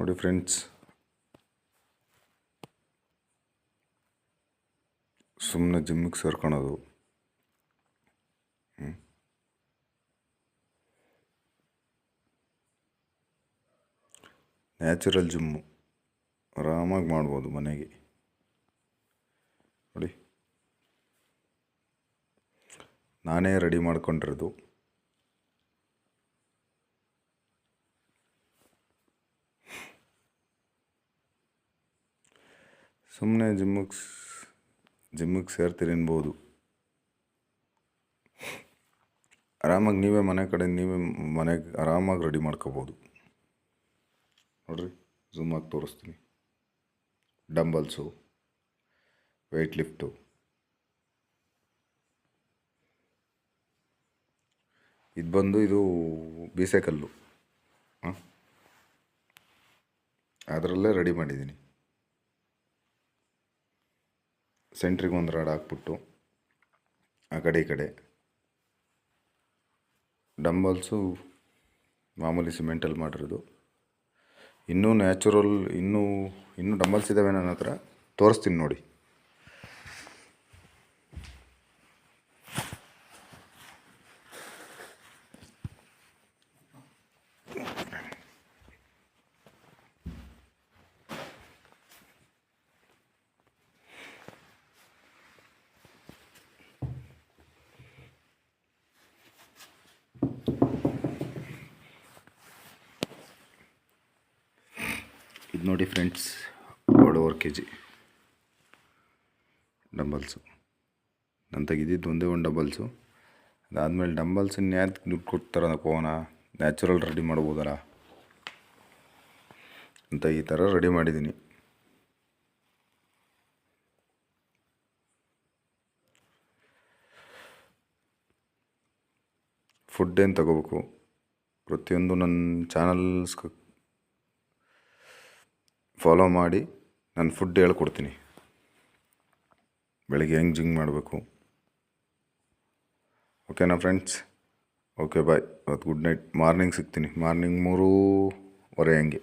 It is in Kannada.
ನೋಡಿ ಫ್ರೆಂಡ್ಸ್, ಸುಮ್ಮನೆ ಜಿಮ್ಮಿಗೆ ಸೇರ್ಕೊಳೋದು. ನ್ಯಾಚುರಲ್ ಜಿಮ್ಮು ಆರಾಮಾಗಿ ಮಾಡ್ಬೋದು ಮನೆಗೆ. ನೋಡಿ, ನಾನೇ ರೆಡಿ ಮಾಡ್ಕೊಂಡಿರೋದು. ಸುಮ್ಮನೆ ಜಿಮ್ಮಿಗೆ ಸೇರ್ತೀರಿ ಅನ್ಬೋದು. ಆರಾಮಾಗಿ ನೀವೇ ಮನೆಗೆ ಆರಾಮಾಗಿ ರೆಡಿ ಮಾಡ್ಕೋಬೋದು. ನೋಡಿರಿ, ಝೂಮಾಗಿ ತೋರಿಸ್ತೀನಿ. ಡಂಬಲ್ಸು, ವೆಯ್ಟ್ ಲಿಫ್ಟು, ಇದು ಬೀಸೆಕಲ್ಲು, ಅದರಲ್ಲೇ ರೆಡಿ ಮಾಡಿದ್ದೀನಿ. ಸೆಂಟ್ರಿಗೆ ಒಂದು ರಾಡ್ ಹಾಕ್ಬಿಟ್ಟು ಆ ಕಡೆ ಈ ಕಡೆ. ಡಂಬಲ್ಸು ಮಾಮೂಲಿ ಸಿಮೆಂಟಲ್ಲಿ ಮಾಡಿರೋದು. ಇನ್ನೂ ನ್ಯಾಚುರಲ್ ಇನ್ನೂ ಡಂಬಲ್ಸ್ ಇದ್ದಾವೆ ನನ್ನ ಹತ್ರ, ತೋರಿಸ್ತೀನಿ ನೋಡಿ. ಇದು ನೋಡಿ ಫ್ರೆಂಡ್ಸ್, 1.5 kg ಡಂಬಲ್ಸು. ನಾನು ತೆಗೆದಿದ್ದು ಒಂದೇ ಒಂದು ಡಂಬಲ್ಸು. ಅದಾದಮೇಲೆ ಡಂಬಲ್ಸ್ ಇನ್ಯಾರು ದುಡ್ಡು ಕೊಡ್ತಾರ ಕೋನ, ನ್ಯಾಚುರಲ್ ರೆಡಿ ಮಾಡ್ಬೋದಲ್ಲ ಅಂತ ಈ ಥರ ರೆಡಿ ಮಾಡಿದ್ದೀನಿ. ಫುಡ್ ಏನು ತಗೋಬೇಕು, ಪ್ರತಿಯೊಂದು ನನ್ನ ಚಾನಲ್ಸ್ ಫಾಲೋ ಮಾಡಿ ನಾನು ಫುಡ್ ಹೇಳ್ಕೊಡ್ತೀನಿ. ಬೆಳಗ್ಗೆ ಹೆಂಗೆ ಜಿಮ್ ಮಾಡಬೇಕು. ಓಕೆನಾ ಫ್ರೆಂಡ್ಸ್? Okay bye. ಇವತ್ತು ಗುಡ್ ನೈಟ್. ಮಾರ್ನಿಂಗ್ ಸಿಗ್ತೀನಿ. ಮಾರ್ನಿಂಗ್ 3:30 ಹಂಗೆ.